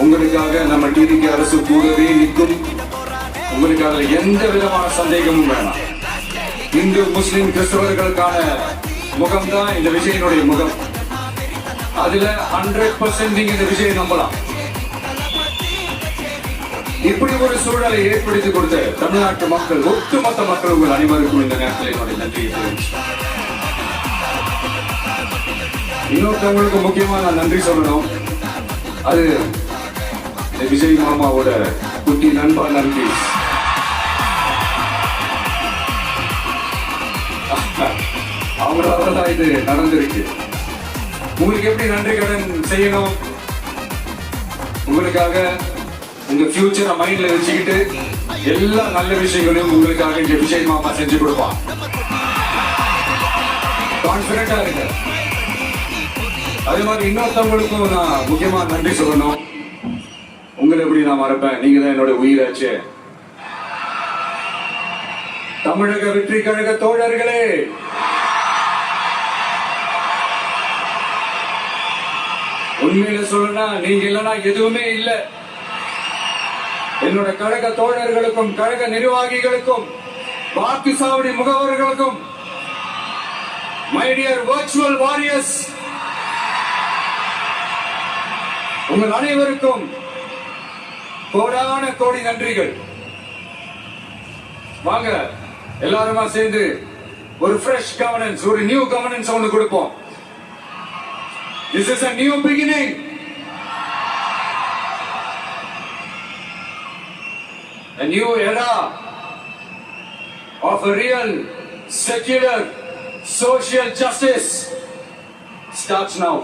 உங்களுக்காக நம்ம டிடிகே அரசு கூடவே நிற்கும். உங்களுக்காக எந்த விதமான சந்தேகமும் வேணாம். இந்து முஸ்லிம் கிறிஸ்தவர்களுக்கான முகம்தான் இந்த விஜயனுடைய முகம். அதுல 100% நீங்க இந்த விஜயை நம்பலாம். இப்படி ஒரு சூழலை ஏற்படுத்தி கொடுத்த தமிழ்நாட்டு மக்கள், ஒட்டுமொத்த மக்கள், உங்கள் அனைவருக்கும் இந்த நேரத்தில் என்னுடைய நன்றியை தெரிவிக்கிறேன். இன்னொருத்தவங்களுக்கு முக்கியமா நான் நன்றி சொல்லணும். அது இந்த விஜய் மாமாவோட குட்டி நண்பா நன்றி. அவங்களாலதான் இது நடந்திருக்கு. உங்களுக்கு எப்படி நன்றி கடன் செய்யணும்? உங்களுக்காக உங்க ஃபியூச்சரை மைண்ட்ல வச்சுக்கிட்டு எல்லா நல்ல விஷயங்களையும் உங்களுக்காக இங்க விஜய் மாமா செஞ்சு கொடுப்பான். கான்பிடண்டா இருக்கு. அதே மாதிரி இன்னொருத்தவங்களுக்கும் நான் முக்கியமா நன்றி சொல்லணும். உங்களை எப்படி நான் மறப்பேன்? நீங்க தான் என்னோட உயிராச்சு. தமிழக வெற்றி கழக தோழர்களே, உண்மையில சொல்லணும்னா நீங்க இல்லைன்னா எதுவுமே இல்லை. என்னோட கழக தோழர்களுக்கும் கழக நிர்வாகிகளுக்கும் வாக்கு சாவடி முகவர்களுக்கும், மை டியர் வர்ச்சுவல் வாரியர்ஸ், உங்கள் அனைவருக்கும் கோடான கோடி நன்றிகள். வாங்க எல்லாருமா சேர்ந்து ஒரு ஃப்ரெஷ் கவர்னன்ஸ், ஒரு நியூ கவர்னன்ஸ் ஒன்று கொடுப்போம். This is a new beginning. A new era of a real secular social justice starts now.